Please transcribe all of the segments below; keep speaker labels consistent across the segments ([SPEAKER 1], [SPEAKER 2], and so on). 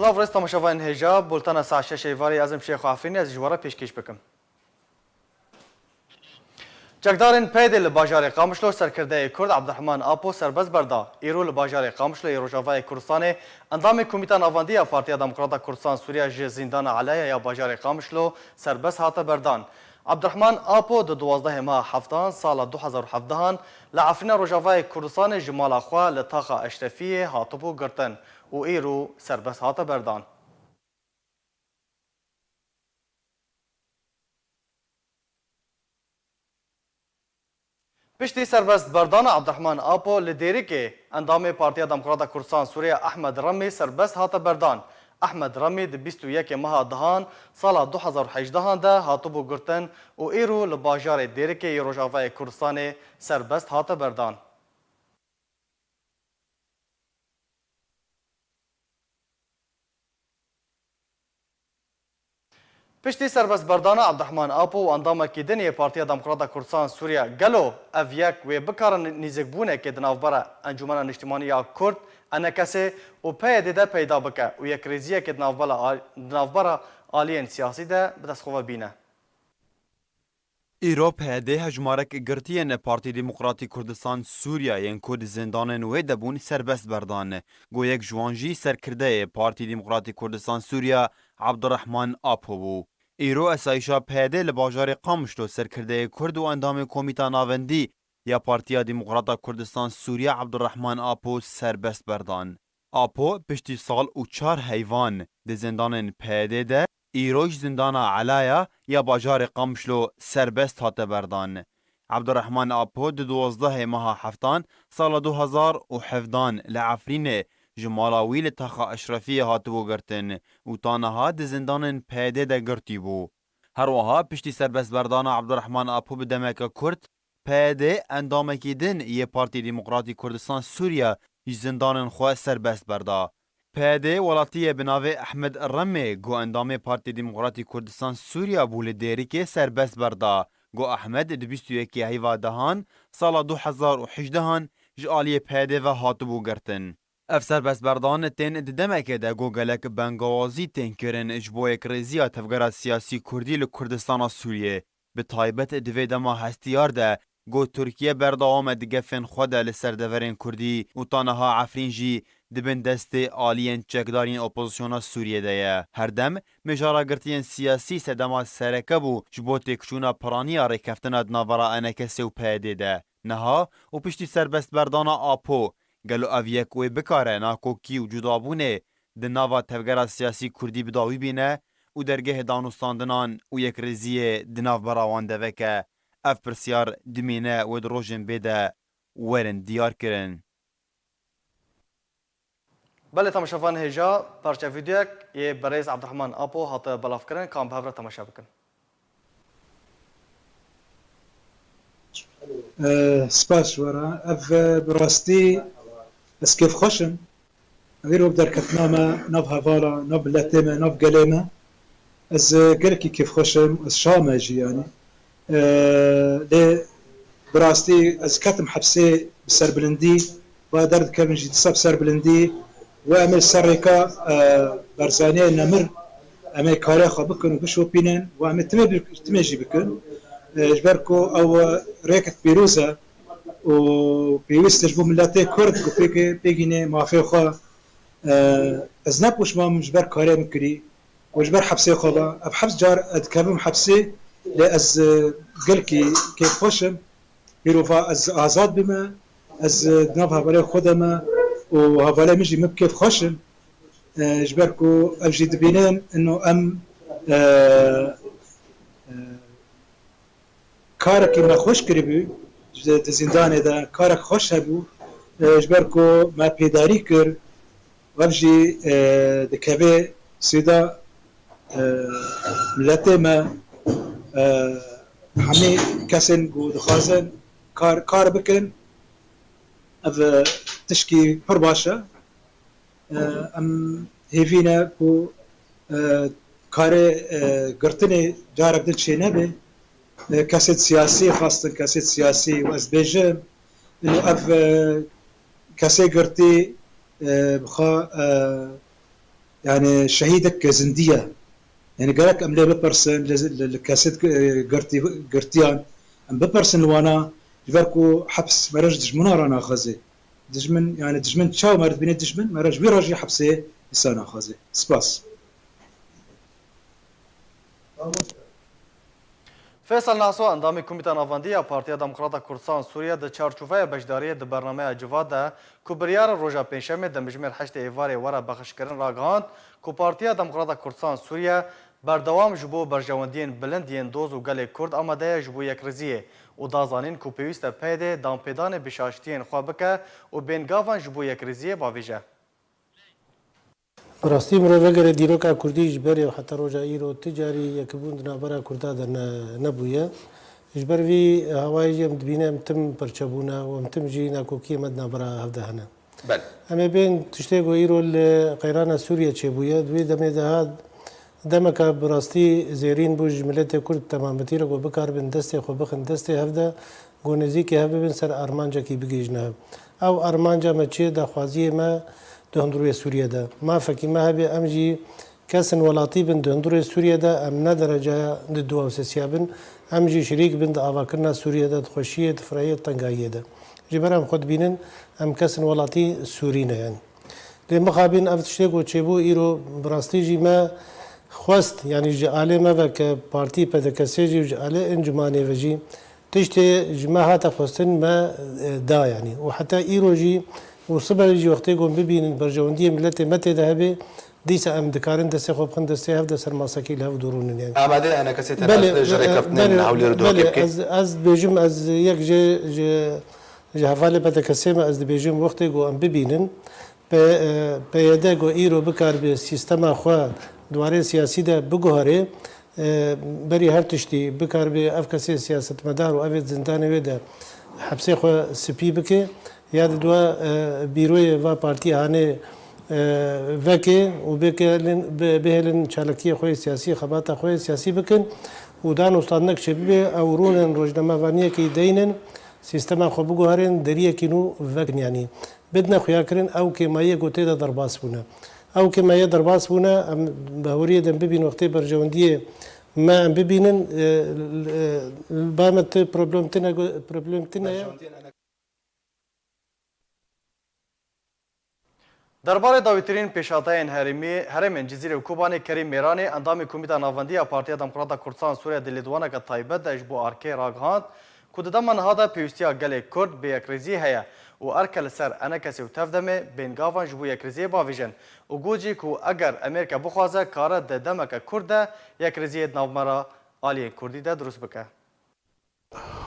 [SPEAKER 1] سلاف رست تماشاوان هجا بولتانا ساعة 6 ایواری ازم شیخ عفرینی از جوارا پیشکش بکم. چکدارن پیدل لباجار قامشلو سرکرده کرد عبدالرحمن آپو سربز بردا ایرو لباجار قامشلو روجاوای کردستان اندام کمیته نواندی پارتی دموکرات کردستان سوریه ج زندان علیه یا باجار قامشلو سربز هات بردان عبدالرحمن آپو د 12 ماه هفتان سال 2017 لعفرین روجاوای کردستان جمال اخوا لطاقه اشرفیه هاتبو گرتن و ایرو سربز هات بردان پشتی سربست بردان عبدالرحمن آپو لدیری که اندام پارتی دموکرات کردستان سوریه احمد رمی سربست هات بردان احمد رمی د 21 ماه دهان سال 2018 ده هاتبو گرتن و ایرو لباجار دیری که روجاوای کردستان سربست هات بردان پشتی سربست بردان عبدالرحمن آپو و اندام کیدنی پارتی دموکرات کردستان سوریه گلو اویک و بکارن نیزک بونه که دنافبر انجمن اجتماعی کرد انکسه و پیدا پیدا بکه و یک ریزیه که دنافبر آلین سیاسی ده بدستخواه بینه.
[SPEAKER 2] ایرو پیده هجمارک گرتین پارتی دموکراتی کردستان سوریه ین کود زندان و دبون سربست بردان گو یک جوانجی سرکرده پارتی دموکراتی کردستان سوریه عبدالرحمن آپو بو. ایرو اسایشا پیده لباجار قامشلو سرکرده کرد و اندام کمیته ناوندی یا پارتی دموکرات کردستان سوریه عبدالرحمن آپو سربست بردان. آپو پشتی سال و 4 حیوان ده زندان پیده ده ایروش زندان علایا یا باجار قامشلو سربست هات بردان. عبدالرحمن آپو ده 12 ماه هفتان سال 2017 لعفرین جمالاوی لطاقه اشرفی هاتبو گرتن و تانها ده زندان پیده ده گرتی بو. هر وها پشتی سربست بردان عبدالرحمن آپو به دمک کرد پیده اندامکی دن یه پارتی دموکراتی کردستان سوریه زندان خواه سربست بردا. پیده ولاتی بناوه احمد رمی گو اندام پارتی دموکراتی کردستان سوریه بول دیری که سربست بردا گو احمد د 21 هیوا دهان سال 2018 جالی پیده و هاتبو گرتن. اف سربست بردان تین دمکه ده گو گلک بنگوازی تین کرن اجبوی کرزیا تفگرات سیاسی کردی لکردستان سوریه به تایبت دوی دما هستیار ده گو ترکیه بردوام دگفن خود لسردورین کردی و تانها عفرین جی دبن دست آلین چکدارین اپوزیسیون سوریه ده هر دم مجارا گرتین سیاسی سدما سرکه بو جبو تکشونا پرانی ریکفتنا دناورا انکسی و پیده ده نها و پشتی سربست بردانا آپو گلو اویک و بکاره ناکوکی و جدابونه دناوا تفگرا سیاسی کردی بداوی بینه و درگه دانوستاندنان و یک رزیه دناو براوان دوکه اف پرسیار دمینه و دروژن بیده ورن دیار کرن.
[SPEAKER 1] بله تماشاوان هجا پارچه ویدیوک یه برایز عبدالرحمن آپو هات بلاف کرن کام بهفره تماشا بکن.
[SPEAKER 3] سپاس ورا اف براستی اس كيف خشم غير بدر كتنامه نوف هفالا نوف لاتيمه نوف قليمه از قلكي كيف خشم از شامجي يعني لي براستی از کتم حبسي بسر بلندي وادرد كم جي تصاب سر بلندي واعمل سرقة برزانية نمر اما كاريخا بكن وبشو بينن واعمل تمجي بكن جبركو او ريكت بيروزا وبيوست جبو ملاتي كرد وبيجيني مافي خا از نبوش ما مجبر كاري مكري وجبر حبسي خلا اب حبس جار ادكبم حبسي لاز قلكي كيف خوشم بيروفا از آزاد بما از دناف هفالي خودما وهفالي مجي مبكيف خوشم جبركو افجي دبينين انه ام كارك ما خوش كريبو زندان دا كارك خوش هبو جبركو ما بيداري كر وافجي دكابي سيدا ملاتي ما همه کسین گو دخوازن کار بکن او تشکی پر باشه ام هیوینه کو کار گرتنی جارب دل چه نبه کسید سیاسی خواستن کسید سیاسی و از بیجم انو اف کسی گرتی بخوا يعني شهيدك زندية يعني قالك أم لي ببرسن لكاسيت قرتيان أم ببرسن وانا جبركو حبس مرج دجمنا رانا خزي دجمن يعني دجمن تشاو مرد بين دجمن مرج بيراجي حبسه لسانا خزي سباس
[SPEAKER 1] فیصل ناسو اندامی کمیته ناواندی پارتیا دموکراتا کردستان سوریه د چارچوبه بشداری د برنامه جواد کو بریار روژا پنجشنبه د مجموع 8 ایوار ورا بخشکردن راگهاند کو پارتیا دموکراتا کردستان سوریه بردوام جبو برجواندین بلندین دوز و گل کرد آماده جبو یک رزیه و دازانین کو پیوست پیده دامپیدان بشاشتین خوابکه و بینگاوان جبو یک رزیه باویجه
[SPEAKER 4] راستی مروجه دیروکا کردی جبری و حتی روجا ایرو تجاری یکبوند نابرا کردا در نبویه جبر وی هوای جم دبینه متم پرچبونا و متم جی ناکوکی مد نابرا هفده هنه.
[SPEAKER 1] بله.
[SPEAKER 4] اما بین تشتگو ایرو قیران سوریه چه بویه دوی دم دهاد دمک براستی زیرین بوج ملت کرد تمامتی رو بکار بن دسته خو بخن دسته هفده گونزی که هفته بن سر ارمانجا کی بگیجنه او ارمانجا مچه دخوازی ما دهندروی سوریه ده ما فکی ما هبی امجی کسن ولاتی بن دهندروی سوریه ده ام ندرجه دو اساسیا بن امجی شریک بن د آواکرنا سوریه ده خوشیه فرایه تنگایه ده جبرام خود بینن ام کسن ولاتی سورینه یعنی لمقابل افتشتگو چبو ایرو براستی جی ما خواست يعني جعله ما بك بارتي بدكسيجي وجعله انجماني وجي تشتي جماعة خواستن ما دا يعني وحتى ايروجي وصبر يجي وقت يقوم ببين برجوندية ملتي متى ذهبي ديسا ام دكارن دسي خوب خن دسي هفدا سر ماسكي له دورون يعني
[SPEAKER 5] بعدين انا كسيت انا جري كابتن حاول يردوا كيف
[SPEAKER 4] از بيجم از يك جي حواله بدكسيما از بيجم وقت يقوم ببينن بيداغو ايرو بكار بسيستما خو دواره سیاسی ده بگوهره بری هر تشتی بکار به افکاسی سیاست مدار و اوید زندان ویده حبسه خو سپی بکه یاد دوا بیروی و پارتی هانه وکه و بهلن چالکی خوی سیاسی خبات خوی سیاسی بکن و دان استادنک شبیه او رونن روزنامه وانیه که دینن سیستم خو بگوهرن دریه کینو وکن یعنی بدنا خویا کرن او که مایه گوته ده درباس بونه او که ما یه درباس بونه بهوریه دم ببین وقتی برجواندیه ما ببینن بامت پروبلم تنه
[SPEAKER 1] درباره داویترین پیشاتین هرمین جزیره و کوبانی کریم میرانی اندامی کمیته ناواندی پارتیا دموکراتا کردستان سوریه دلیدوانه که تایبت ده اجبو ارکه راگهاند که دمان هاده پیوستیا گل کرد به یک ریزی هیا و ارکل سر انا کسی و تفدمه بینگاوان جبو یک ریزی باویجن و گوجی که اگر امریکا بخوازه کاره ده دمک کرده یک ریزی نومرا آلی کردی ده درست بکه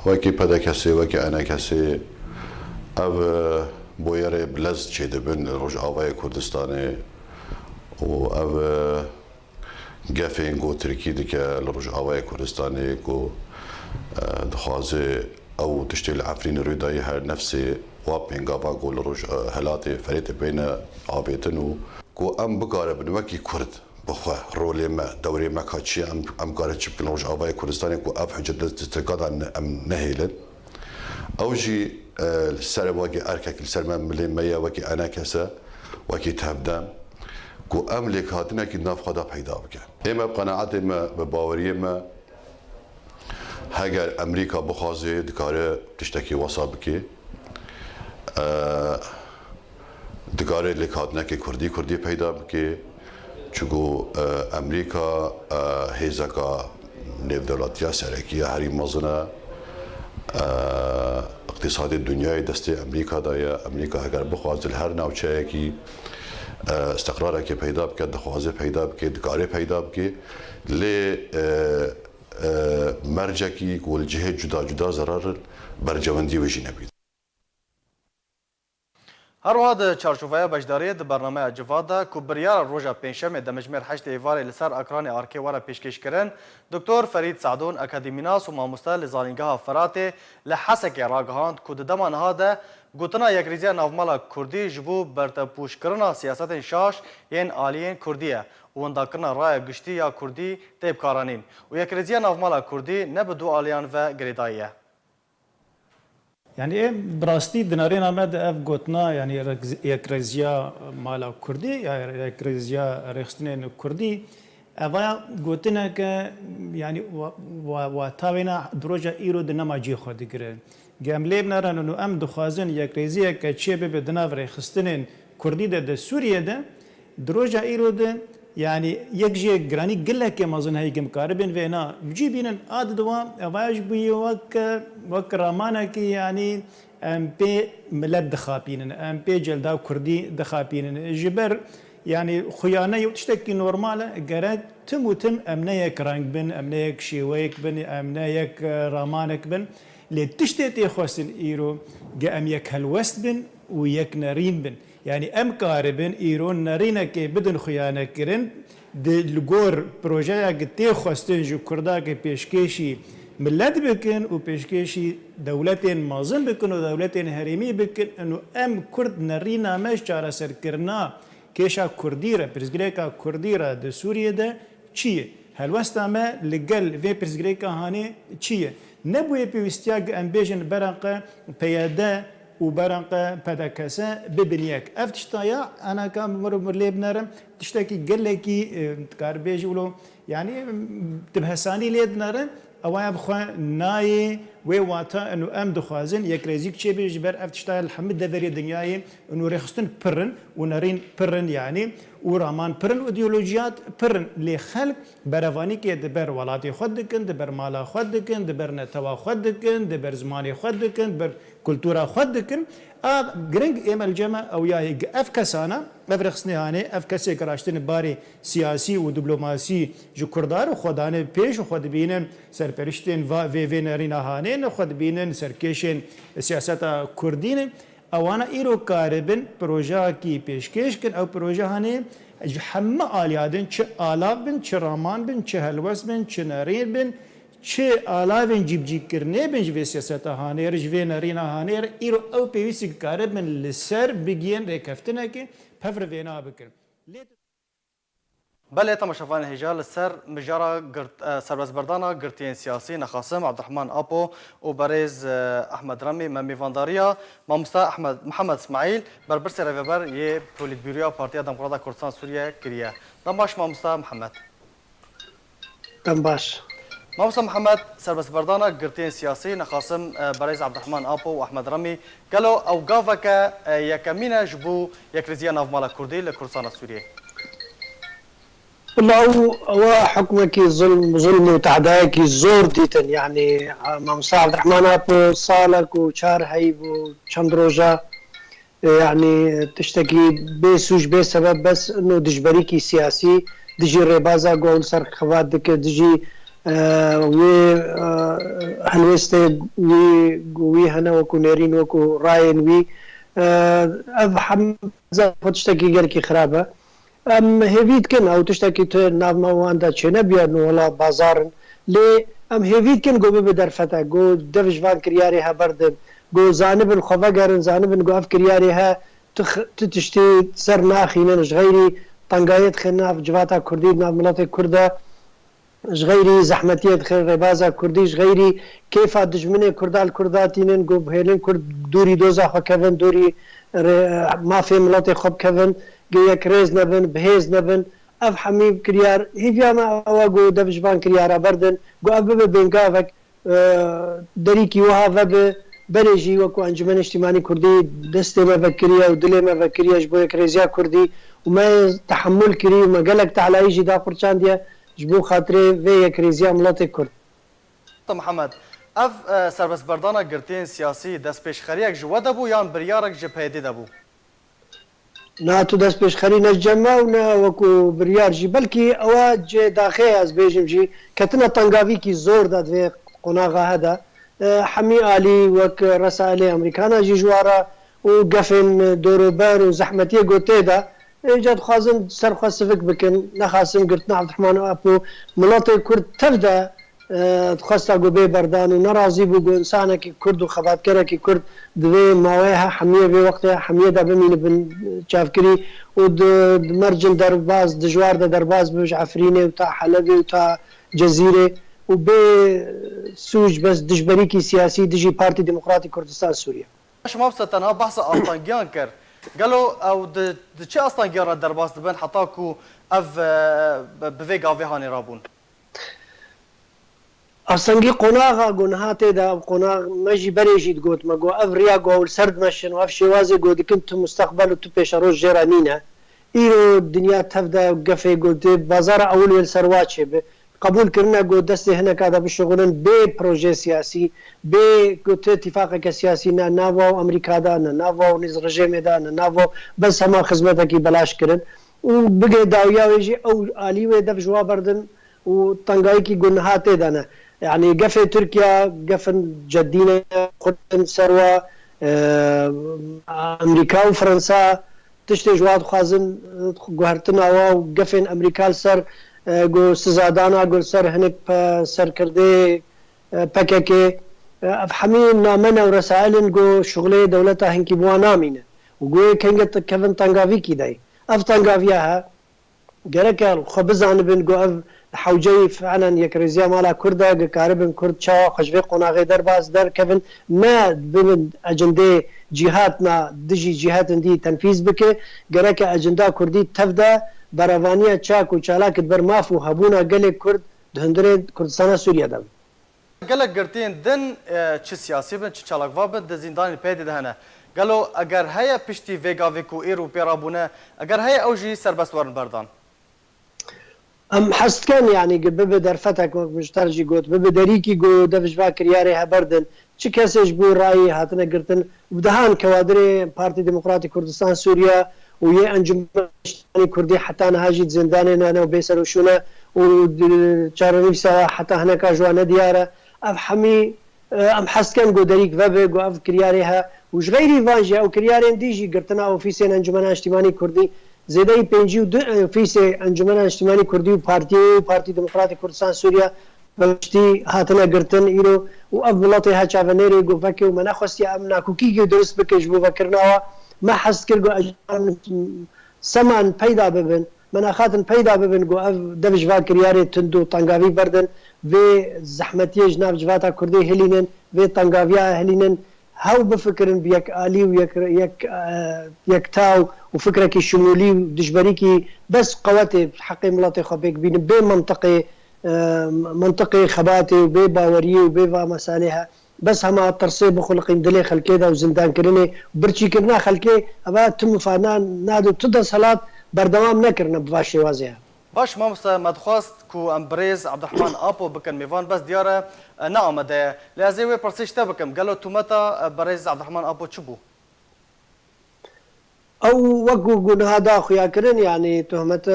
[SPEAKER 6] وکی پده کسی وکی انا کسی او بویره بلز چه دبن روش آوای کردستانه و او گفین گو ترکی دیگه روش آوای کردستانه گو دخوازه او تشتیل عفرین روی دایی هر نفسی و پینگاوا گول روش هلاتی فرید بین آبیتن و گو ام بگاره بن وکی کرد بخوا رولی ما دوری ما کاچی ام گاره چپ کن روش آبای کردستانی گو اف حجت دسترکات ام نهیلن او جی سر واقع ارکک سر من ملی میا وکی انا کسا وکی تبدم گو ام لیک هاتنا کی ناف خدا پیدا بکن اما بقناعت ما بباوری ما هاگر امریکا بخوازه دکاره تشتکی وصاب کی دکاره لیکاتنه که کردی پیدا بکی چگو امریکا هیزکا نیو دولتیا سرکیه هری مزنه اقتصاد دنیای دست امریکا دایا امریکا اگر بخوازه هر نوچه کی استقرار که پیدا بکه دخوازه پیدا بکه دکاره پیدا بکه لی مرجکی کول جهه جدا ضرر برجواندی وجی نبید
[SPEAKER 1] هر واحد چارچوبه بشداری د برنامه جواد کو بریار روزا پنجشنبه د مجموع 8 ایوار لسر اکران ارکه ورا پیشکش کردن دکتر فرید سعدون اکادمینا و ماموستا لزانینگاه فرات لحسک راگهاند کو د دمان هاده گوتنا یک ریزی نافمالا کردی جبو برتپوش کرنا سیاست شاش ین آلین کردیه وندا کرنا رای گشتی یا کردی تیب کارانین و یک ریزی نافمالا کردی نبدو آلیان و گریداییه
[SPEAKER 7] يعني براستي دنارين آمد اف گوتنا يعني یک رزیا مالا کردی یا یک رزیا رخصتین کردی اوا گوتنا که يعني و تاوینا دروجا ایرو دنما جی خود گره گملیب نرن انو ام دخوازن یک رزیا که چه به دناو رخصتین کردی ده سوریه ده دروجا ایرو ده يعني يجي جراني قل لك ما ظن هيك مقاربين فينا بجيبين عاد دوا واج بي وك رامانك يعني ام بي ملد دخابين ام بي جلدا كردي دخابين جبر يعني خيانه يتشتكي نورمال جرات تم وتم امنيك رانك بن امنيك شيويك بن امنيك رامانك بن لتشتتي خوسن ايرو جا ام يك هالوست بن ويك نارين بن يعني ام قاربن ايرون نارينا كي بدن خيانه كرن دلغور بروجيا قتي خوستن جو كردا كي بيشكيشي ملت بكن وبيشكيشي دولتين مازن بكن ودولتين هريمي بكن انه ام كرد نارينا مش جارا سر كرنا كيشا كرديرا برزغريكا كرديرا د سوريا ده چيه هلوستا ما لقل في برزغريكا هاني چيه نبوي بيستياق ام بيجن برقه بياده وبرنقه بدكسه ببنيك افتشتايا انا كان مرلي بنرم تشتكي قال لك كاربيج ولو يعني تبهساني ليد نرم او بخوا ناي وواتا انه ام دخوازن يكريزيك شي بيجبر افتشتايا الحمد دفري دنياي انه رخصتن برن ونرين برن يعني ورامان برن ايديولوجيات برن لخلق برفاني كي دبر ولاتي خدكن دبر مالا خدكن دبر نتوا خدكن دبر زماني خدكن دبر كولتورا خدكن جرينج ام الجما او يا افكسانا افرخصني هاني افكسي كراشتن باري سياسي ودبلوماسي جو كردار خدانه بيش خد بينن سرپرشتن و نرينا هاني خد بينن سركيشن سياستا كردين اوانا ايرو كاربن بروجا كي پیشکش کن او پروژه هانه همه آلیادن چه آلاف بن چه رامان بن چه هلوس بن چه نرین بن چه آلافن جیب جیب کرنه بن جوی سیاست هانه جوی نرین هانه ایرو او پیویسی کاربن لسر بگین ریکفتنه که پفر وینا بکن
[SPEAKER 1] بله تماشافان هجال السر مجارة سرباز بردانا قرتين سياسي نخاسم عبد الرحمن أبو وبريز أحمد رمي مامي فانداريا مامستا أحمد محمد إسماعيل بربرس ريفبر يه بوليت بيرويا بارتيا ديمقراطية كردستان سوريا كريا دمباش مامستا محمد
[SPEAKER 8] دمباش
[SPEAKER 1] مامستا محمد سرباز بردانا قرتين سياسي نخاسم بريز عبد الرحمن أبو وأحمد رمي قالوا أوقافك يكمينا جبو يكرزيا ناف مالا كردي لكردستان السورية
[SPEAKER 8] والله هو حكمك ظلم وتعداك زور ديتن يعني مامستا عبد الرحمن ابو صالك وشار هيب وشندروجا يعني تشتكي بسوج بسبب بس انه دجبريكي سياسي دجي ريبازا قول سر خوادك دجي وي هلوستي وي هنا وكو نيرين وكو راين وي اف حمزه تشتكي قالكي خرابه ام هيفيد كن او تشتكي ناف ما واندا تشنبيان ولا بازارن لي ام هيفيد كن جو بدرفتا جو دفش فان كرياري ها بردن جو زانب الخفقرن زانب جو اف كرياري ها تشتي سر ناخينن غيري طنقايت خناف جواتا كردي ناف مناطق كرده غيري زحمتيت خير ربازا كردي غيري كيف دجمنه كردال كرداتينن جو بهلن كرد دوري دوزا خو كفن دوري ما في مناطق خب كفن جيك ريز نبن بهيز نبن اف حميم كريار هيفيا ما واجو دفجبان كريارا بردن جو ابب بينكافك دريكي وها بريجي وكو انجمن اجتماعي كردي دستي ما فكريا ودلي ما فكريا جبو كريزيا كردي وما تحمل كري وما قالك تعالى يجي دا قرشان ديا جبو خاطري في كريزيا ملاطي كرد
[SPEAKER 1] محمد اف سربس بردانا قرتين سياسي دست پیش خريك جو دبو يان بريارك جبهدي دبو
[SPEAKER 8] ناتو دست پیش خری نجمع و وکو بریار جی بلکی اواج داخل از بیجم جی کتنا تنگاوی کی زور داد و قناغه هدا حمی آلی وک رسائل امریکانا جی جوارا و قفن دوروبر و زحمتی گوته دا ایجاد خوازن سرخواسفک بکن نخاسم گرتنا عبد الرحمن ابو مناطق کرد تفدا خواست گوبه بردان و نرازی بو انسانه کی کرد و خباتکره کی کرد دوی ماویها حمیه به وقت حمیه دا بمینه بن چافکری و مرجن درباز دجوار دا درباز بوش عفرینه و تا حلبی و تا جزیره وبسوج بس دجبريكي سياسي دجي بارتي ديمقراطي كردستان سوريا.
[SPEAKER 1] باش ما بس تنها بحث أستانجيان كر قالوا أو دشي أستانجيان درباس دبن حتاكو أف بفيجا فيهاني رابون.
[SPEAKER 8] أصلاً قناعة قناعته ده قناع ماجي بريجي تقول ما جو أفريا جو السرد مشين وأفشي وازي جو كنت مستقبل وتبيش روج جرانينا إيرو الدنيا تفدا وقفة قلت بازار أول والسروات شبه قبول كرنا جو دستي هنا كذا بالشغلن ببروجي سياسي قلت اتفاق سياسي نافو أمريكا ده نافو نز رجيم ده نافو بس هما خدمتك بلاش كرن وبقي داويا ويجي أو آليوه ده في جواب بردن وطنقايكي قناعته ده يعني قفة تركيا قفن جدينا قدن سروة أمريكا وفرنسا تشتي جواد خازن قهرتنا وقفن أمريكا سر قو سزادانا قو سر هنك سر كردي بككي أفحمين نامنا ورسائلن قو شغلي دولتها هنكي بوانا مينة وقو كنجت كفن تنقافيكي داي أف تنقافيها قرأك خبزان بن قو أف حوجي فعلا يكرزيا مالا كردا كاربن كرد شا خشبي قناغي درباس در كفن ما بمن أجندة جهاتنا دجي جهات دي تنفيذ بك قرأك أجندا كردي تفدا براوانيا تشاك وشالاك بر مافو هبونا قلق كرد دهندري كردستان سوريا دم
[SPEAKER 1] قالك قرتين دن چه سياسي بن چه چالاك وابن ده زندان البيد دهنا قالوا اگر هيا پشتي فيگا فيكو ايرو بيرابونا اگر هيا اوجي سربست ورن بردان
[SPEAKER 8] ام حست كان يعني بب درفتك مشترجي قوت بب دريكي قو دفش باكر ياري هبردن چه كسش بو رأي هاتنا قرتن بدهان كوادري بارتي ديمقراطي كردستان سوريا ويا انجم كردي حتى انا هاجي زنداننا انا وبيسر وشونا وشارنيفسا حتى هناك جوانا ديارة افحمي ام حست كان قو دريك فبق واف كرياريها وش غيري فانجي او كريارين ديجي قرتنا اوفيسين انجمنا اجتماعي كردي زيداي بينجي اوفيسي انجمنا اجتماعي كردي وبارتي ديمقراطي كردستان سوريا بشتي هاتنا قرتن ايرو واف بلاطي ها شافنيري قو فكي ومنا خستي امنا كوكي درس بكش بو فكرناوا ما حست كرقو اجان سمان پیدا ببن من اخاتن پیدا ببن قو اف دفش فاكر ياري تندو طنقافي بردن في زحمتي جناب جفاتا كردي هلينن في طنقافيا هلينن هاو بفكرن بيك آلي ويك تاو وفكرك الشمولي ودجبريكي بس قواتي حقي ملاطي خبيك بين بين منطقي خباتي وبي باوري وبي مساليها بس هما ترصيب وخلقين دلي خلكي دا وزندان كرني برشي كرنا خلكي ابا تم فانان نادو تدا صلاة بردوام نكرنا بفاشي وازيها
[SPEAKER 1] باش مامستا مدخواست كو امبريز عبد الرحمن ابو بكن ميفان بس دياره نعم ده لازم برسيش تبكم قالوا تومتا بريز عبد الرحمن ابو تشبو
[SPEAKER 8] او وقو قلنا هذا اخويا كرن يعني تهمت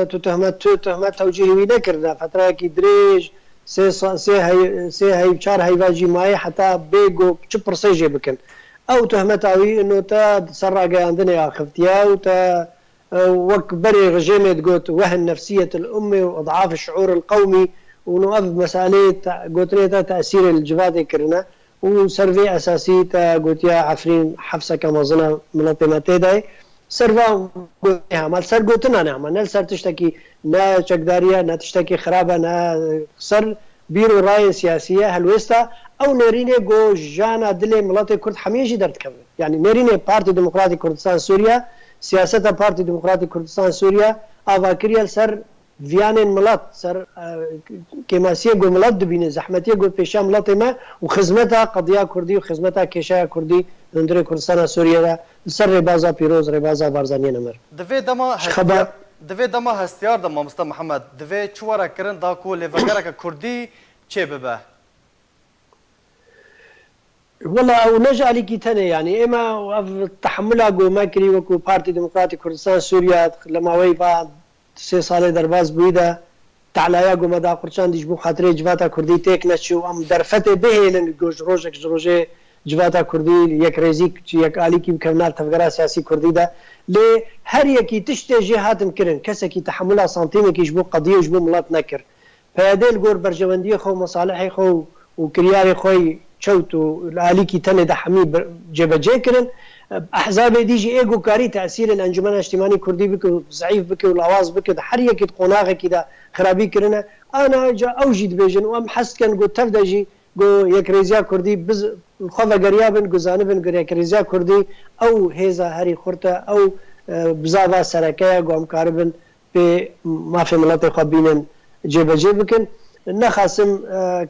[SPEAKER 8] توجيهي نكرنا فتره كي دريج سي هاي شهر هاي واجي معي حتى بيجو شو برسيجي بكن او تهمتاوي انه تا سرقه عندنا اخفتيا وتا وك بري رجيمه تقول وهن نفسيه الامه واضعاف الشعور القومي ونوقف مساله قلت لي تاثير الجفاتي كرنا وسرفي اساسي تا قلت يا عفرين حفصه كما ظن منظمتي داي سرفا مال سر قلتنا نعم نال سر تشتكي نا شقداريه نا تشتكي خرابه نا سر بيرو راي سياسيه هلوستا او نيريني جو جانا دلي ملاتي كرد حميجي درت كمل يعني نيريني بارتي ديمقراطي كردستان سوريا سياسة بارتي ديمقراطي كردستان سوريا افاكريال سر فيانين ملات سر كيماسيه جو ملات دبين زحمتيه جو بيشا ملاتي ما وخدمتها قضيه كردي وخدمتها كيشا كردي ندري كردستان سوريا سر ربازا بيروز ربازا بارزانيه نمر
[SPEAKER 1] دفي دما هستيار دما مصطفى محمد دفي چوارا کرن داكو لفقرك كردي چه ببه
[SPEAKER 8] والله او نجا عليكي تاني يعني اما تحملها جو ماكري وكو بارتي ديمقراطي كردستان سوريا لما ويبا 3 سال درباز بويدا تعلايا جو مدا قرشان ديش بو خاطري جواتا كردي تيك نشو ام درفته به لن جوج روجه جواتا كردي يك ريزيك يك عليكي بكرنال تفقرا سياسي كردي دا لي هر يكي تشتي جهات مكرن كسكي تحملها سنتيمه كي جبو قضيه وجبو ملات نكر فهديل جور برجوندي خو مصالحي خو وكرياري خوي شوتو الاليكي تنه ده حمي جبجه كرن احزاب ديجي ايجو كاري تاثير الانجمن الاجتماعي كردي بك ضعيف بك والاواز بك هر يكي قناغه كده خرابي كرنا انا جا اوجد بيجن وام حس كان قلت تفدجي جو يكريزيا كردي بز خذا قريابن جزانبن قريا كريزيا كردي او هيزا هري خرطه او بزادا سركايا قوم كاربن في ما في مناطق خبينن جيبكن نخاسم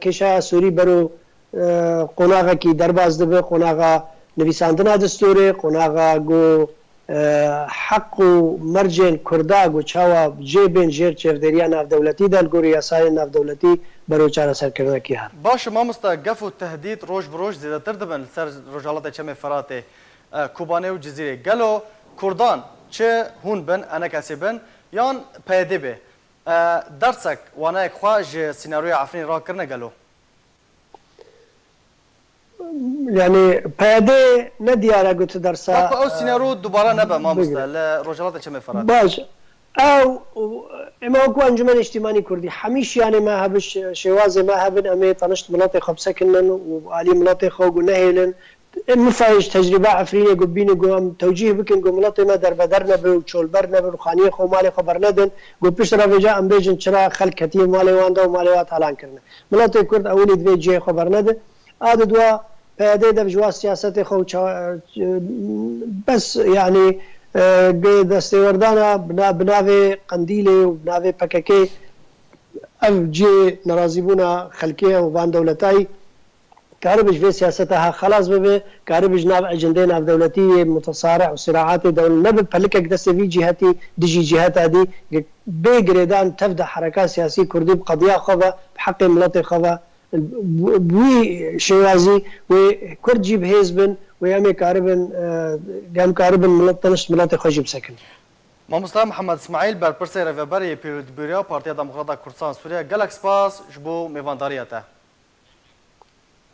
[SPEAKER 8] كشا سوري برو قناغا کی درباز دبه قناغا نویساندنا دستوری قناغا گو حق و مرجن کردا گو چاوا جیبن جیر چفدریا ناف دولتی دل گو ریاسای ناف دولتی برو چارا سرکردن کی هر
[SPEAKER 1] باش ما مستقف و تهدید روش بروش زیادتر دبن سر رجالات چم فرات کوبانه و جزیره گلو کردان چه هون بن انا کسی بن یان پیده به درسک وانایک خواج سیناروی عفنی را کرنه گلو
[SPEAKER 8] يعني بيادي نديارة قلت درسا
[SPEAKER 1] او سيناريو دوباره نبا ما مستل رجالات چه فرات
[SPEAKER 8] باش او اما اكو انجمن اجتماعي كردي حميش يعني ما هبش شوازي ما هبن امي طنشت مناطق خبسكنن وعلي مناطق خو نهيلن مفايش تجربه عفريه قبيني قوم توجيه بكن قوم مناطق ما در بدرنا بوشول برنا بخانيه خو مالي خبرندن قو بشرا بجا ام بيجن شرا خل كتير مالي واندا ومالي وات علان كرنا مناطق كرد اولي دبي جي خبرنده هذا دوا پیاده در جوا سیاست خو بس يعني دستوردانا بناوي قنديله وبناوي بككي اف جي نرازيبونا خلقيه وبان دولتاي كاربج في سياستها خلاص ببي كاربج ناف اجندين ناف دولتي متصارع وصراعات دول نب بلكك دست في جهتي ديجي جهات هذه بيجريدان تبدا حركات سياسيه كردي بقضيه خبا بحق ملطي خبا بوي شوازي وكرد جيب هيزبن ويامي كاربن قام كاربن ملطنش ملاتي خجيب سكن
[SPEAKER 1] ما مستر محمد اسماعيل برپرسي رهبري بيرودبيريا بارتيا ديمقراطية كردستان سوريا گلک سپاس جبو میوانداریته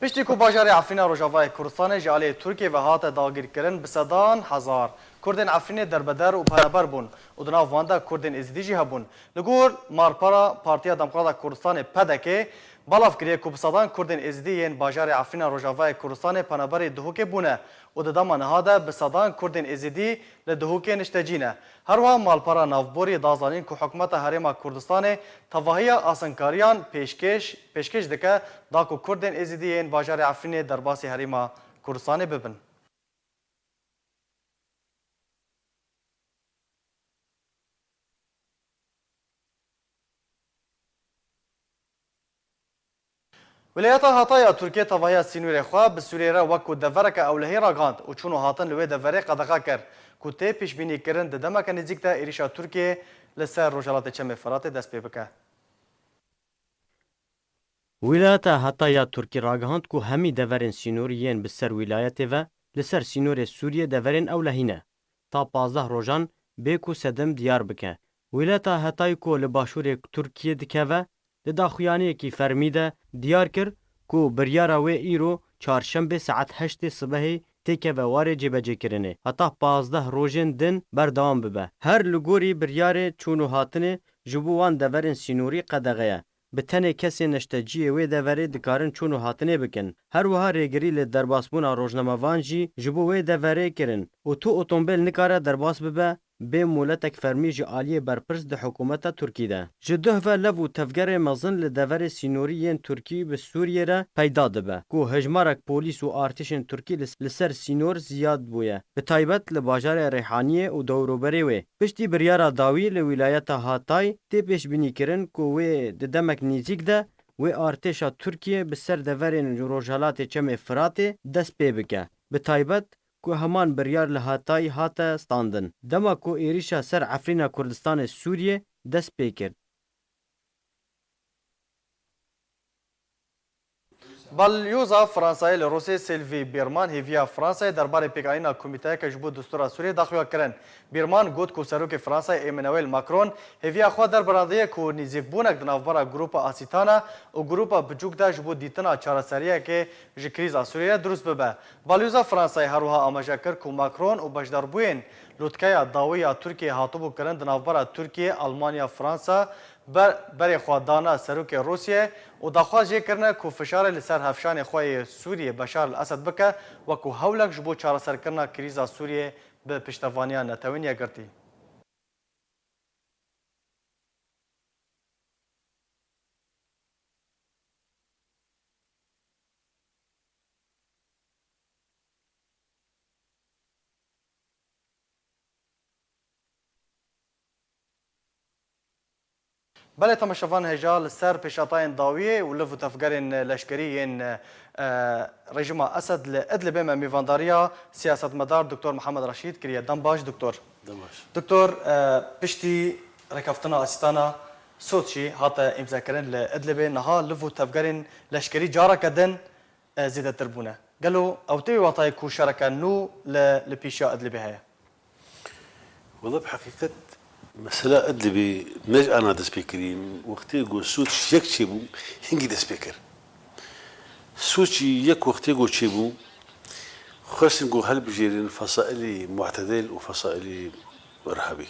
[SPEAKER 1] پشتی کو باجار عفرین روجاوای کردستان جالی ترکیه و هات داگیر کرن بسدان هزار کردن عفرین دربدر و پربر بون و دناو واندا کردن ازدیجی هبون لگور مارپارا پارتیا ديمقراطية كردستان پدکه بالاف کریه کو بسدان کردن ازدیین باجار عفرین روجاوای کردستان پنابری دهوکه بونه و ددما نهاده بسدان کردن ازدی لدهوکه نشتجینه هروا مالپارا نافبوری دازانین که حکومت هرما کردستان تواهی آسانکاریان پیشکش دکه دا کو کردن ازدیین باجار عفرین درباسی هرما کردستان ببن ولایت هاتای ترکیه تواهی سینوری خواه به سوریه را وکو دورک اولهی را گاند و چونو هاتن لوی دوری قدقا کرد که تی پیش بینی کرن ده دمک نزیک ده ایریشا ترکیه لسر روجالات چم فرات دست پی بکه.
[SPEAKER 9] ولایت هاتای ترکی را گاند که همی دورین سینوریین به سر ولایت و لسر سینور سوریه دورین اولهینه تا 15 روزان بیکو سدم دیار بکه. ولایت هاتای کو لباشور ترکیه دکه و لداخویانی کی فرمیده دیار کر کو بریارا و ایرو چهارشنبه ساعت 8 صبح تیکه و واره جبجه کرنه حتی 15 روزن دن بردام ببه هر لگوری بریار چونو هاتنه جبوان دورن سینوری قدغه به تنه کسی نشتجی و دوره دکارن چونو هاتنه بکن هر وها ریگری ل درباسبونا روزنامه‌وانجی جبو و دوره کرن او تو اتومبیل نکاره درباس ببه به مولتک فرمی جعالی برپرس ده حکومت ترکی ده. جده و لو تفگر مزن لدور سینوریین ترکی به سوریه را پیدا دبه. کو هجمارک پولیس و ارتشن ترکی لسر سینور زیاد بویه. به تایبت لباجار ریحانیه و دوروبری وی. پشتی بریارا داوی لولایت هاتای تی پیش بینی کرن کو وی دمک نیزیک ده و ارتشا ترکیه به سر دورین روجالات چم فرات دست پی بکه. به تایبت کو همان بریار لهاتای هاته ستاندن دما کو ایریشا سر عفرین کردستان سوریه دست پی کرد
[SPEAKER 1] بالیوزا فرانسای لروسی سیلوی بیرمان هیویا فرانسای درباره پیکانینا کمیته که جبو دستور سوریه داخل کرن بیرمان گوت کو سروک فرانسای ایمانوئل ماکرون هیویا خو در برانده کو نزیک بونک دناوبرا گروپ آسیتانا او گروپ بجوک دا جبو دیتنا چارەسەریه که ژ کریزا سوریه دروست ببه بالیوزا فرانسای هروها آماژه کر کو ماکرون او بشداربوین لوتکیا داویا ترکیه هاتبو کرن دناوبرا ترکیه آلمانیا فرانسا بر خوددانا سروک روسیه و داخواست جه کرنه که فشار لسر هفشان خواه سوریه بشار الاسد بکه و که هولک جبو چارەسەر کرنا کریزا سوریه به پشتوانیا نتوینیه گرتی. بله تماشافان هجا لسر پیشاتاین داویه و لفو تفگرین لشکریین رژیم اسد لادلب ما میوانداریا سیاست مدار دکتر محمد رشید کریه دم باش دکتر. دکتر پشتی رکفتنا اسیتانا صوتشي هاتا امضا كرن لادلب نها لفو تفجرين لشكري جارا كدن زيادة تربونه قالوا او تي وطاي كو شركه نو لبيشا ادلب هيا.
[SPEAKER 10] والله بحقيقة مسألة أدلبي نج أنا دسبيكرين وقتي يقول سوت يك شيبو هنجي دسبيكر سوت يك وقتي يقول شيبو خاص نقول هل بجيرين فصائلي معتدل وفصائلي إرهابي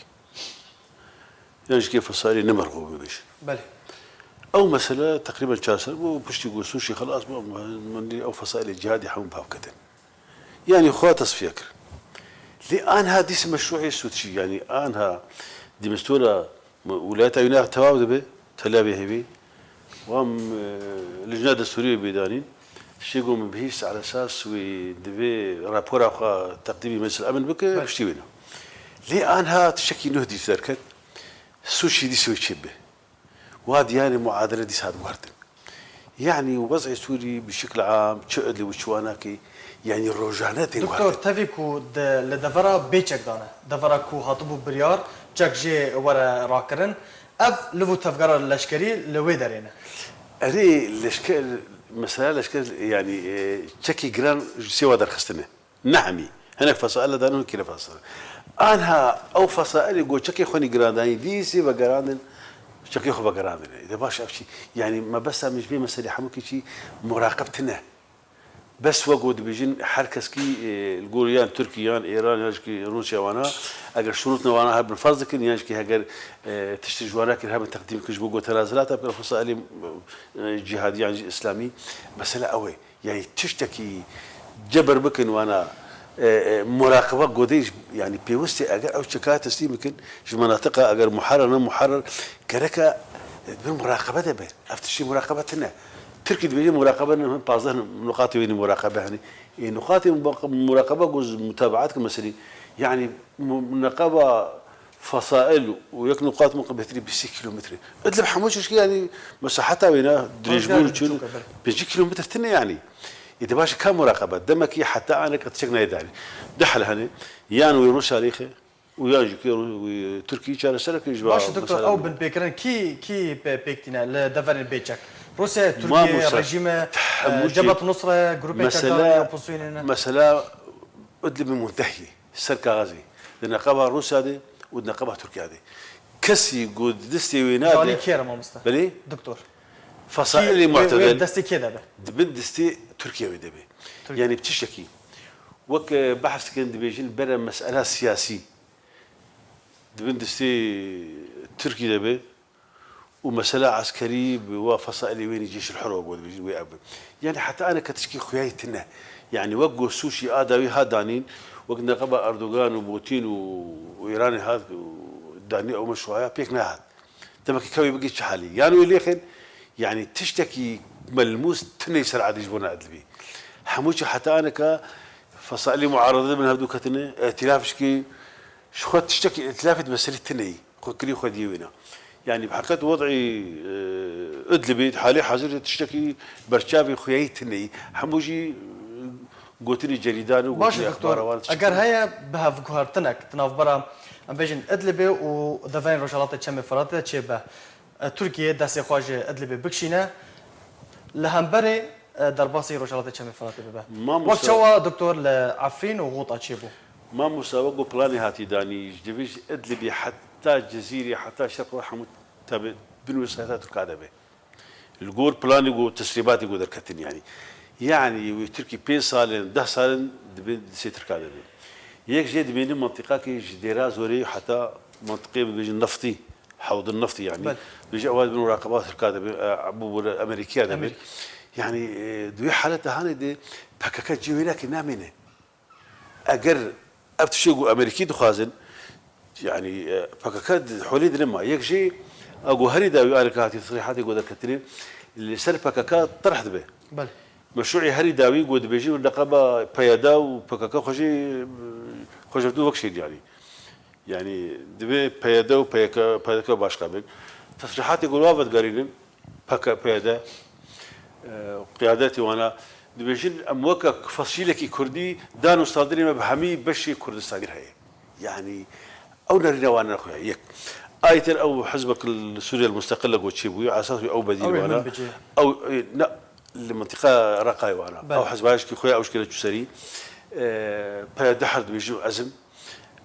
[SPEAKER 10] يعني كيف فصائلي نمرغوب بيش
[SPEAKER 1] بله
[SPEAKER 10] أو مسألة تقريبا شاسر وبشتي يقول سوشي خلاص من أو فصائلي جهادي حوم بهاوكتن يعني خاطس فيكر لأن هذه مشروعية سوتشي يعني أنها دي مستورة ولايات عيونها تواود به تلابي هبي وهم اللجنة الدستورية بيدانين شيء من بهيس على أساس ودبي رابور أخا تقديمي مجلس الأمن بك بشتيوينه لأنها تشكي نهدي تركت سوشي دي سوي شبه وهذه يعني معادلة دي ساد واردن يعني وضع سوري بشكل عام تشقد وشواناكي يعني الروجانات
[SPEAKER 1] دكتور تفيكو لدفرا بيتشك دانا دفرا كو هاتبو بريار تشك جي ورا راكرن اف لفو تفجر اللشكري لوي دارينا
[SPEAKER 10] اري الاشكال مسألة الاشكال يعني تشكي جران سوى در خستنه نعمي هناك فصائل دانو كلا فصائل انها او فصائل يقول تشكي خوني جران داني دي سي بجراندن تشكي خو بجراندن اذا باش ابشي يعني ما بس مش بي مسألة حموكي شي مراقبتنا بس وجود بيجين حركسكي الجوريان تركيان ايران يجكي روسيا وانا اگر شروطنا وانا هب الفرض كن يجكي اگر تشتري جواناك هب تقديم كجبوغو تنازلات ابقى فصائل جهادي يعني اسلامي مساله قوي يعني تشتكي جبر بكن وانا مراقبه قديش يعني بيوستي اگر او شكايات تسليم يمكن في مناطق اگر محرر كركه بالمراقبه ده افتشي مراقبتنا تركي بيجي مراقبة بعض نقاط وين مراقبة يعني نقاط مراقبة جزء متابعات كمثلا يعني نقابة فصائل ويك نقاط مقابلة ب 6 كيلومتر ادلب حموش يعني مساحتها وين دريجبول شنو بيجي كيلومتر تاني يعني إذا باش كم مراقبة دمك حتى أنا كتشكنا يعني دحل هني يعني ويروس عليه وياجي وتركي كان سلك يجوا
[SPEAKER 1] باش دكتور او بن بيكرن كي بيكتنا لدفن البيتشك روسيا تركيا رجيم جبهة النصرة جروب
[SPEAKER 10] مسألة أدلب منتهية السركة غازي النقابة روسيا دي والنقابة تركيا دي كسي جود دستي ويناد
[SPEAKER 1] يعني كيرا ما مستح
[SPEAKER 10] بلي
[SPEAKER 1] دكتور
[SPEAKER 10] فصائل معتدل
[SPEAKER 1] دستي كذا
[SPEAKER 10] دبن دستي تركيا ودبي يعني بتشكي وك بحث كان دبيجين برا مسألة سياسية دبن دستي تركي دبي ومسألة عسكري وفصائل وين الجيش الحر يعني حتى أنا كتشكي خيايتنا يعني وقوا السوشي آداوي هادانين وقنا قبل أردوغان وبوتين وإيراني هذا داني أو مشروعها بيكنا هذا تمك كوي بقيت شحالي يعني وليخن يعني تشتكي ملموس تني سرعة يجبونا أدلبي حموشي حتى أنا كفصائل معارضة من هذو كتنا ائتلافشكي شو تشتكي ائتلاف مسألة تني خكري خديوينا يعني بحقيقة وضعي أدلبي حالي حاضر تشتكي برشابي خيايتني حموجي قوتني جريدان
[SPEAKER 1] وقوتني أخبار أجر هيا بها فكهرتنك تناف برا أم بيجن أدلبي ودفين رجالات تشمي فراتة تشبه تركيا داسي خواجة أدلبي بكشينا لهمبري درباسي رجالات تشمي فراتة ببه وقت شوا دكتور لعفرين وغوطة تشيبو
[SPEAKER 10] ما مساوق بلاني هاتي داني جديش أدلبي حتى جزيرة حتى شرق حمود تابع بنو سياسات القاعدة به الجور بلاني جو تسريبات جو دركتين يعني وتركي 5 سال 10 سال دبن سيت القاعدة به يك جد بين منطقة كي جديرة زوري حتى منطقة بيجي النفطي حوض النفطي يعني بيجي أواد من مراقبات القاعدة به أبو أمريكية ده يعني دوي حالة هاني دي بحكاكات جوينا كنامينه أجر أبتشيجو أمريكي دخازن يعني بكاكاد حوليد لما يكشي أقول هريدا وياركاتي تصريحاتي يقول ذكرتني اللي سر بكاكاد طرحت به
[SPEAKER 1] بل
[SPEAKER 10] مشروعي هريدا ويقول بيجي والنقابة بيادا وبكاكاد خشي وكشيد يعني دبي بيادا وبياكا باش قبل تصريحات يقول وافد قارين بكا بيدا قياداتي وانا دبيجين اموكا فصيلك كردي دانو صادرين ما بحمي بشي كردستان هي يعني او نرينا وانا اخويا يك ايتر او حزبك السوري المستقله قلت شيبوي على اساس او بديل وانا او لا المنطقه رقاي وانا او حزباش كي خويا او شكله تسري دحر بيجو عزم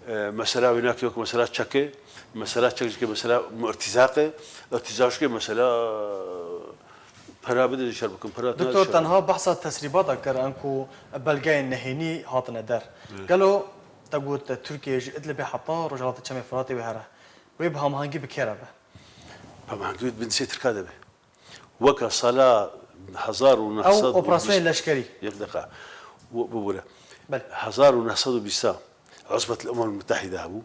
[SPEAKER 10] مسألة هناك يوك مسألة تشكي مسألة تشكي مسألة ارتزاقي ارتزاقي مسألة برابد يشربكم برابد
[SPEAKER 1] دكتور تنها بحث التسريبات أكثر أنكو بلغاي النهيني هاتنا در قالوا تقول تركيا إدلب حطا رجالات الشام فراتي وهره ويبهم هانجي بكيربه
[SPEAKER 10] هم هانجي بنسيت الكذبة وكا صلاة هزار ونحصد
[SPEAKER 1] أو أوبراسيون لشكري
[SPEAKER 10] يقدقها بقوله هزار ونحصد بيسا عصبة الأمم المتحدة أبو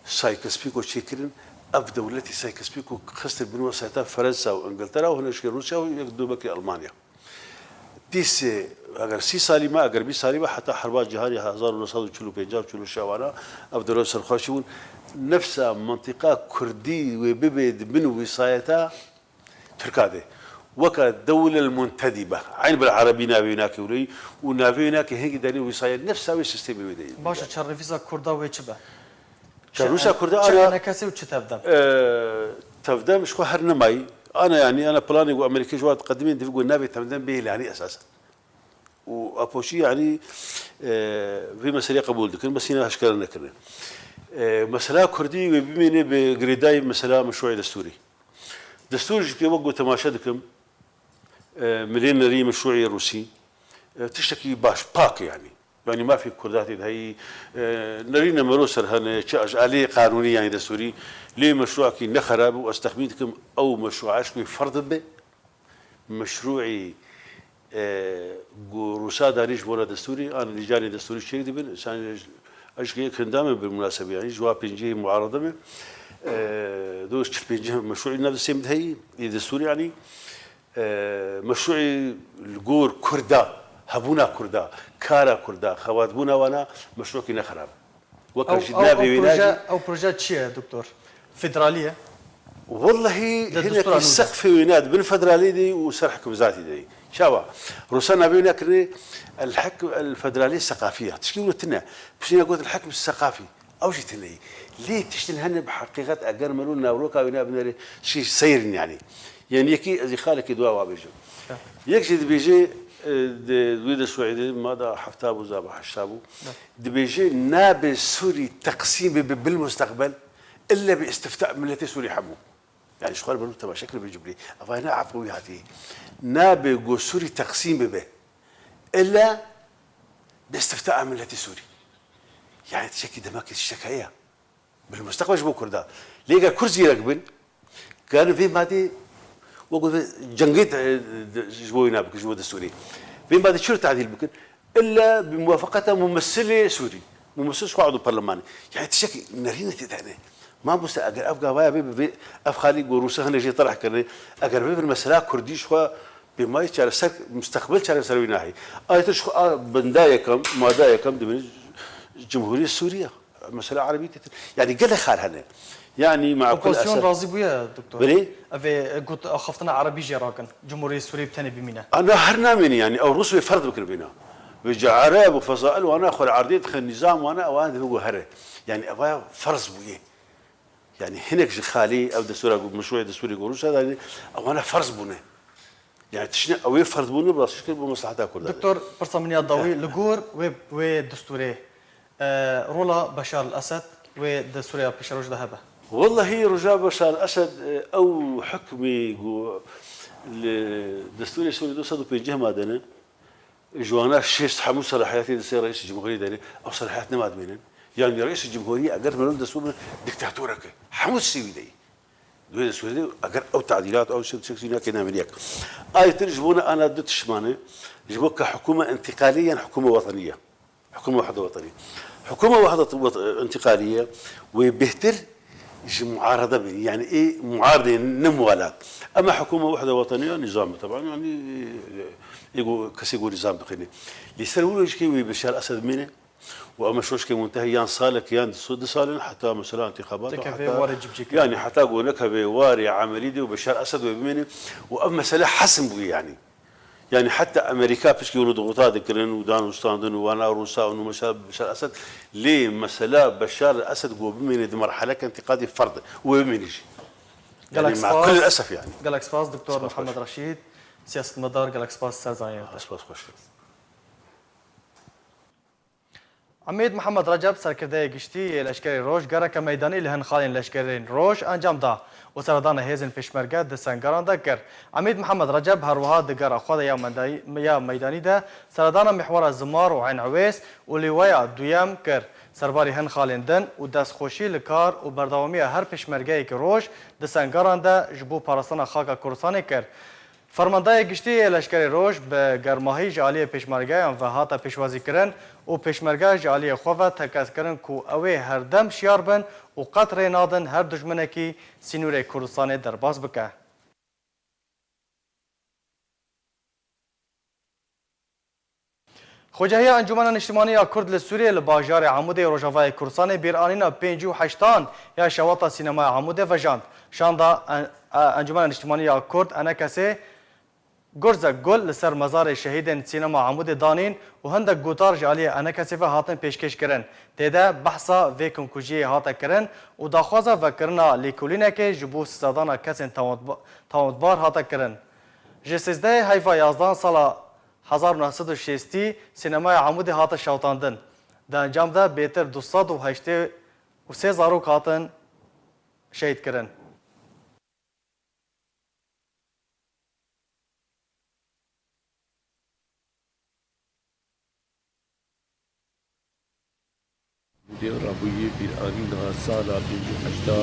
[SPEAKER 10] سايكسبيكو تشيكرين أف دولتي سايكسبيكو خسر بنوا ساعتها فرنسا وإنجلترا وهنا شكل روسيا ويقدو بكي ألمانيا تيس أجر سي سالمة أجر بي سالمة حتى حربات جهاري 1945 وشلو شوانا أف دولة سرخاشون نفسها منطقة كردي وبيبد من وصايتها تركاده وكا الدولة المنتدبة عين بالعربي نافي هناك ولي ونافي هناك هيك داني وصاية نفسها وسيستم بدي
[SPEAKER 1] باشا تشرفيزا كردا ويتشبه
[SPEAKER 10] شروسا كردا
[SPEAKER 1] أنا كاسي وتشتفدم
[SPEAKER 10] تفدم مش خو نماي أنا يعني أنا بلاني وأمريكي جوات قدمين تقول نافي تفدم به يعني أساسا وأبوشي يعني في مسألة قبول لكن بس هنا أشكالنا كنا مسألة كردي وبيميني بجريداي مسألة مشروع دستوري دستور كي وقو تماشدكم مليون نري مشروعي روسي تشتكي باش باك يعني ما في كردات هي نرينا مروسر هن عليه قانوني يعني دستوري ليه مشروع كي نخرب واستخدمتكم او مشروعش كي فرض به مشروعي روسا داريش ولا دستوري انا اللي جاني دستوري شيء دبن اشكي كندام بالمناسبه يعني جواب بينجي معارضه من دوش بينجي مشروعي نفس السيم هي دستوري يعني مشروعي الجور كردا هبونا كردا كارا كردا خواتبونا وانا مشروع كنا خراب
[SPEAKER 1] أو بروجات شيء دكتور فيدرالية
[SPEAKER 10] والله هنا السقف ويناد بالفدرالية دي وسرحكم ذاتي دي شاوا روسنا بينا كري الحكم الفدرالية الثقافية تشكيلوا تنا بس أنا قلت الحكم الثقافي أو شيء تني ليه تشتغل هن بحقيقة أجر ملونا وروكا وينا بنري شيء سير يعني يكي زي خالك دوا وابيجو يكشي بيجي دويد السعودي ماذا حفتابو زابا حشابو دبيجي ناب سوري تقسيم بالمستقبل الا باستفتاء ملتي سوري حمو يعني شغال بنو تبع شكل بيجبري افانا عفوي هذه ناب جو سوري تقسيم به الا باستفتاء ملتي سوري يعني تشكي دماك الشكايه بالمستقبل جبو كردا ليقا كرزي رقبن كان في مادي وقلت جنقيت جبوينا بك جبوة السوري فين بعد شو تعديل بكن الا بموافقه ممثل سوري ممثل شو عضو برلماني يعني تشكي نرينا تتعني ما بس اجر افغا بايا بي افخالي قروسه هنا جي طرح كرني اجر بي المساله كردي شو بما يشار مستقبل شار سروينا هي ايت شو بندايكم مادايكم دبن الجمهوريه السوريه مساله عربيه يعني قال خال هنا يعني مع كل
[SPEAKER 1] اسف راضي بويا دكتور
[SPEAKER 10] بلي
[SPEAKER 1] افي قلت خفتنا عربي جراكن جمهوريه سوريا بتاني بمينا
[SPEAKER 10] انا هرنا مني يعني او روسيا فرض بكر بينا بيجي عرب وفصائل وانا اخر عرضيه النظام وانا اوان هو هره يعني ابا فرض بويه يعني هناك خالي او دستور مشروع دستوري قروش هذا يعني وانا فرض بونه يعني تشني او فرض بونه بس شكل بمصلحتها كلها
[SPEAKER 1] دكتور برسامني الضوي لجور و دستوري رولا بشار الاسد ودستوري بشار وجه ذهبه
[SPEAKER 10] والله هي رجاء بشار الاسد او حكمي الدستور السوري دوسدو بيجه مادنا جوانا شيش حمو صلاحياتي رئيس الجمهوريه داني او صلاحياتنا مادمين يعني رئيس الجمهوريه اقر من دستور دكتاتورك حمو السويدي دوله السويدي اقر او تعديلات او شيء كنا منيك اي ترجمونا انا ضد شمانه يجبوك حكومه انتقاليه حكومه وطنيه حكومه وحده وطنيه حكومه وحده انتقاليه وبهتر معارضه يعني ايه معارضه نموالات اما حكومه وحده وطنيه نظام طبعا يعني يقول كسي يقول نظام بقيني اللي سووا شيء بشار الاسد منه واما شوش كي منتهي يان صالك يان دي صالن حتى مثلا انتخابات
[SPEAKER 1] تكفي وارد جبجيك
[SPEAKER 10] يعني حتى قولك واري عملي دي وبشار اسد وبمني واما مساله حسم بي يعني حتى امريكا فيش يقولوا ضغوطات ذكرن ودان وستاندن وانا روسا انه مثلا بشار الاسد ليه مساله بشار الاسد وبمني دي مرحله انتقادي فرض وبمني يعني مع كل الاسف يعني
[SPEAKER 1] قالك سباس دكتور محمد رشيد سياسه المدار قالك سباس سرزايا
[SPEAKER 10] سباس خوش
[SPEAKER 1] عمید محمد رجب سرکرده گشتی لشکری روش گرک میدانی لهن خالین لشکرین روش انجام دا و سردان هیزن پیشمرگه ده سنگران ده کر عمید محمد رجب هر وها دگر خود یا میدانی ده سردان محور زمار و عین عویس و لیویا دویم کر سرباری هن خالین دن و دست خوشی لکار و بردوامی هر پیشمرگه که روش ده سنگران ده جبو پارستان خاک کورسانی کر فرمانده گشتی لشکری روش به گرماهی جالی پیشمرگه و هاتا پیشوازی کرن و پیشمرگه جالی خواه تکاز کرن که اوی هر دم شیار بن و قطر نادن هر دجمنه کی سینور کردستان در باز بکه. خوجهی انجمن اجتماعی کرد لسوریه لباجار عمود روجاوای کردستان بیرانینا 58 یا شواطه سینما عمود وجاند شاندا انجمن اجتماعی کرد انا کسی گرزک گل لسر مزار شهیدن سینما عمود دانین و هندک گوتار جالی انا کسی و هاتن پیشکش کرن تیده بحثا و کنکوژی هاتا کرن و داخوازا و کرنا لیکولینه که جبو سزادانا کسین تاوندبار هاتا کرن جسیزده حیفا 11 سالا 1960 سینمای عمود هاتا شوتاندن ده انجام ده بیتر 283 زاروک هاتن شهید کرن
[SPEAKER 11] رابوية بالآنينها صالة بالحشدة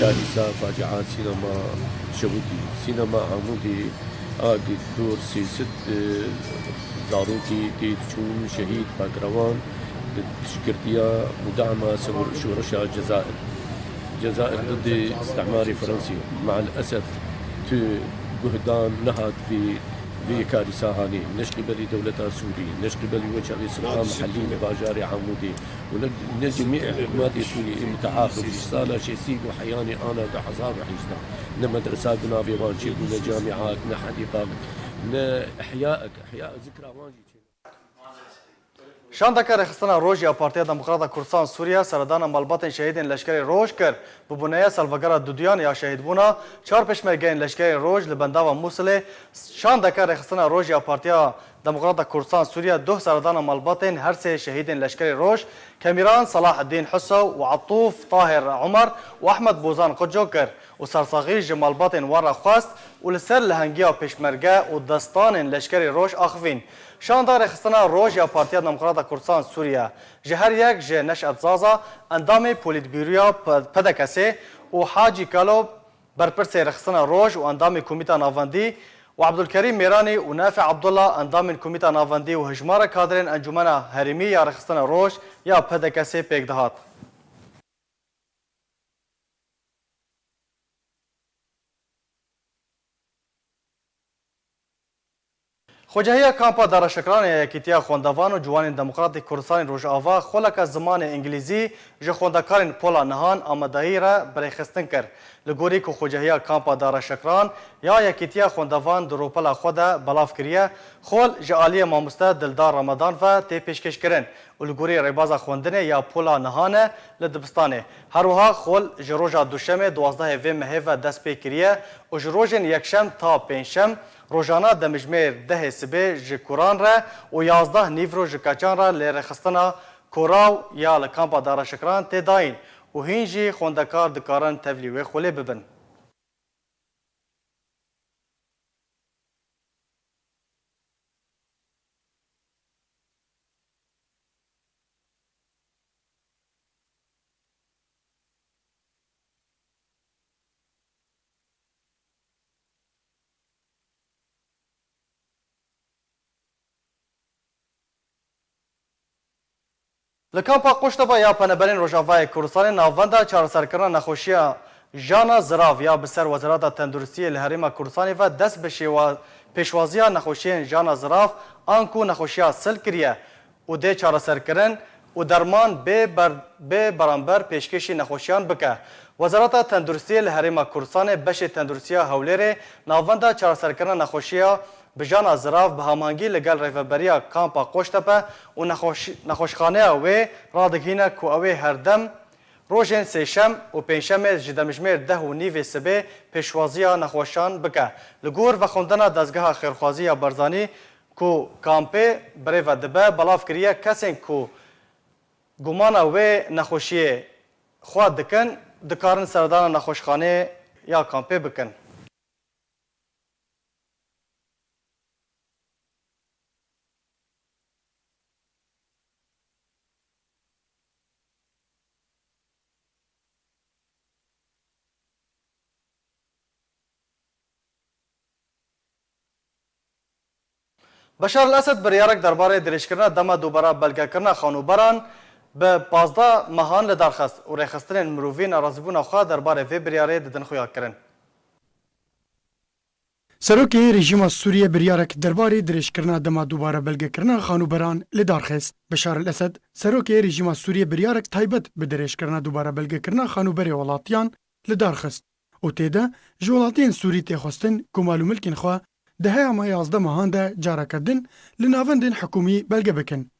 [SPEAKER 11] كارثة فاجعات سينما شبوتي سينما عمودي آقي دور سيست زاروكي تيتشون شهيد باقروان شكرتيا مدعمة شورشة جزائر ضد استعماري فرنسي مع الأسف جهدان نهض في كارثة هاني نشكي بلي دولتها سوري نشكي بلي وجه الإسلام محلين باجاري عمودي ونجميع حكومات سوري المتعاقب صالة شيسيق وحياني أنا كحزار وحيشنا مدرسات في وانشيب جامعات حديقات إحياء ذكرى وانجي
[SPEAKER 1] شان دکر خستنا روژ یا پارتیا دموکرات کردستان سوریه سردان مالبات شهیدین لشکری روژ کرد ببنیه سالوگر دودیان یا شهید بونا 4 پشمرگین لشکری روژ لبندا و موصل شان دکر خستنا روژ یا پارتیا دموکرات کردستان سوریه 2 سردان مالبات هر 3 شهیدین لشکری روژ کمیران صلاح الدین حسو و عطوف طاهر عمر و احمد بوزان قجو کرد و سرساغی جمالبات ورا خواست و لسر لهنگیا پشمرگه و دستان لشکری روژ آخوین شاندار خستنا روژ یا پارتیا دموکرات کردستان سوریه جهر یک جه نشأت زازا اندام پولیت بیرویا پدکسه و حاجی کالو برپرس رخصنا روژ و اندام کمیتا ناوندی و عبدالکریم میرانی و نافع عبدالله اندام کمیتا ناوندی و هجمار کادرین انجمن هرمی یا رخصنا روژ یا پدکسه پیک دهات. خوجهی کامپا دارشکران یکیتیا خوندوان و جوان دموکرات کردستان روجاوا خلک زمان انگلیزی ج خوندکارن پولا نهان آمادهی را برای خستن کرد لگوری که خوجهی کامپا دارشکران یا یکیتیا خوندوان دروپلا خود بلاف کریه خول جالی ماموسته دلدار رمضان و تی پیشکش کرن و لگوری ریبازا خوندنه یا پولا نهانه لدبستانه هروها خول جروجا دوشمه 12 و مهیو دست پی کریه و جروجن یکشم تا پنجشم روزانه دمجمیر 10 سبه جکوران را و 11 نیورو جکاچان را لرخستنا کوراو یا لکامپا دارشکران تداین و هینجی خوندکار دکارن تبلیوی خوله ببن. لکامپا قشتبا یا پنبرین روجاوای کردستان ناوندا چارەسەرکردنا نەخۆشیە ژانا زراو یا بسەر وەزارەتا تەندروستی لە هەرێما کوردستانی و دەست بە پێشوازیە نەخۆشیên ژانا زراو ئانکو نەخۆشیە سل کریە û dê çareserkirin û derman bê beramber pêşkêşî nexweşiyan bike. Wezareta Tenduristiyê li Herêma Kurdistanê beşê tenduristiya Hewlêrê navbenda çareserkirina nexweşiya bijana zirav bi hamangî li gel rêveberiya kampa Qoştepe û nexweşxaneya wê radigihîne ku ew ê herdem rojên sêşem û pênşemê ji demijmêr 10:30 sibê pêşwaziya nexweşan bike. Li gor vexwendina dezgeha xêrxwazî ya Barzanî ku kampê birêve dibe belav kiriye kesên ku gumana wê nexweşiyê xwe dikin dikarin serdana nexweşxanê ya kampê bikin. بشار الاسد بریارک درباره درشکرنا دما دوباره بلگکرنا خانوبران به 15 ماهان لدارخست و رخصتن مروفین رازبون خوا درباره وی بریاره ددن خویا کرن.
[SPEAKER 12] سروکی رژیم سوریه بریارک درباره درشکرنا دما دوباره بلگکرنا خانوبران لدارخست. بشار الاسد سروکی رژیم سوریه بریارک تایبت به درشکرنا دوباره بلگکرنا خانوبری ولاتیان لدارخست. او تیده جولاتین سوری تخواستن که معلوملکن خوا ده اما 11 ماهان ده جارکردن لناوندن حکومی بلگه بکن.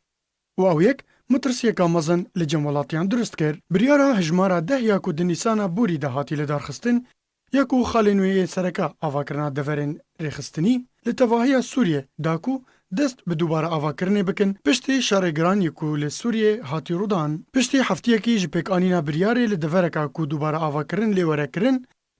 [SPEAKER 12] و او یک مترسیه کامزن لجمولاتیان درست کرد. بریارا هجمارا ده یاکو دنیسانا بوری ده هاتی لدارخستن یاکو خالنوی سرکا آواکرنا دورن ریخستنی لتواهی سوریه داکو دست به دوباره آواکرنه بکن پشتی شارگران یکو لسوریه هاتی رودان پشتی هفتیه کی جپک آنینا بریاری لدورکا کو دوباره آواکرن لیوره کرن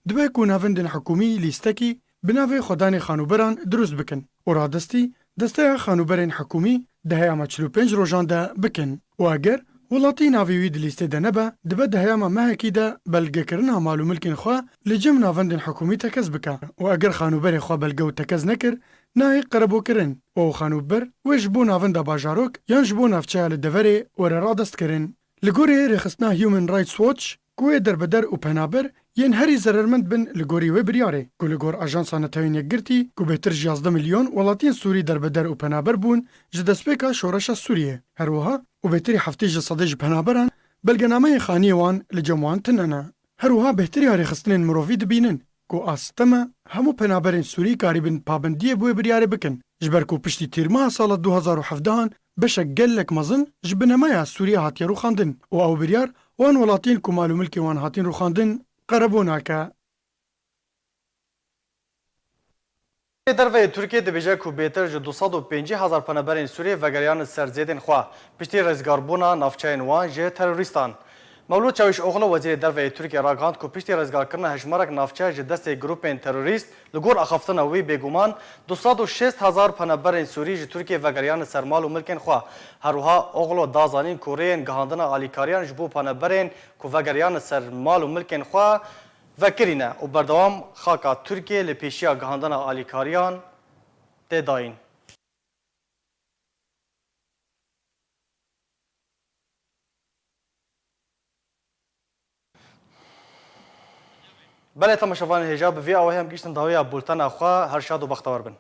[SPEAKER 12] دبه کو ناوندن حکومی لیستکی بناوی خودان خانوبران درست بکن و رادستی دسته خانوبران حکومی ده اما 45 روزان ده بکن و اگر ولاتی ناویوی دلیسته ده نبه دبه ده اما مهکی ده بلگه کرنه معلوملکن خواه لجم ناوندن حکومی تکز بکن و اگر خانوبر خواه بلگه و تکز نکر ناهی قربو کرن و خانوبر وش بو ناوند باجاروک یانش بو نافچه لدوره و رادست کرن لگوری رخصنا هیومن رایتس واتش کوه در بدر و پنابر ین هری ضررمند بن لگوری و بریاره کو لگور آژانس نتاوین یکگرتی کو بهتر 11 میلیون ولاتین سوری در بدر و پنابر بون جدسپیکا شورش سوریه هروها و بهتری هفته جسادج پنابران بلگنامه خانی وان لجموان تننا هروها بهتری هری خستن مروفی دبینن کو آستما همو پنابرین سوری قریبن پابندیه بو بریاره بکن جبر کو پشتی تیرما سال 2017 بشک گلک مزن جبنمایا سوریه هاتی رو خواندن و او بریار وان ولاتین کو معلوملکی وان هاتین رو خواندن قربوناکا
[SPEAKER 1] دروی ترکیه دبیجه کو بهتر جو 250,000 پنابرین سوریه وگریان سرزیدن خوا پشتی رزگاربونا نافچین وان جه تروریستان مولود چاوش اوغلو وزیر دروی ترکیه راگاند کو پشتی رزگار کرنا هجمارک نافچه جه دست گروپین تروریست لگور اخفتن وی بگومان 206,000 پنابرین سوری جه ترکیه وگریان سرمال و ملکن خوا هروها اوغلو دازانین کورین گهاندن آلیکاریان جبو پنابرین کو وگریان سرمال و ملکن خوا وکرینه و بردوام خاکا ترکیه لپیشیا گهاندن آلیکاریان تداین. بله تماشاوان هجاب وی آوه هم گیشتن داویا بولتن اخوا هر شاد و بختور بن.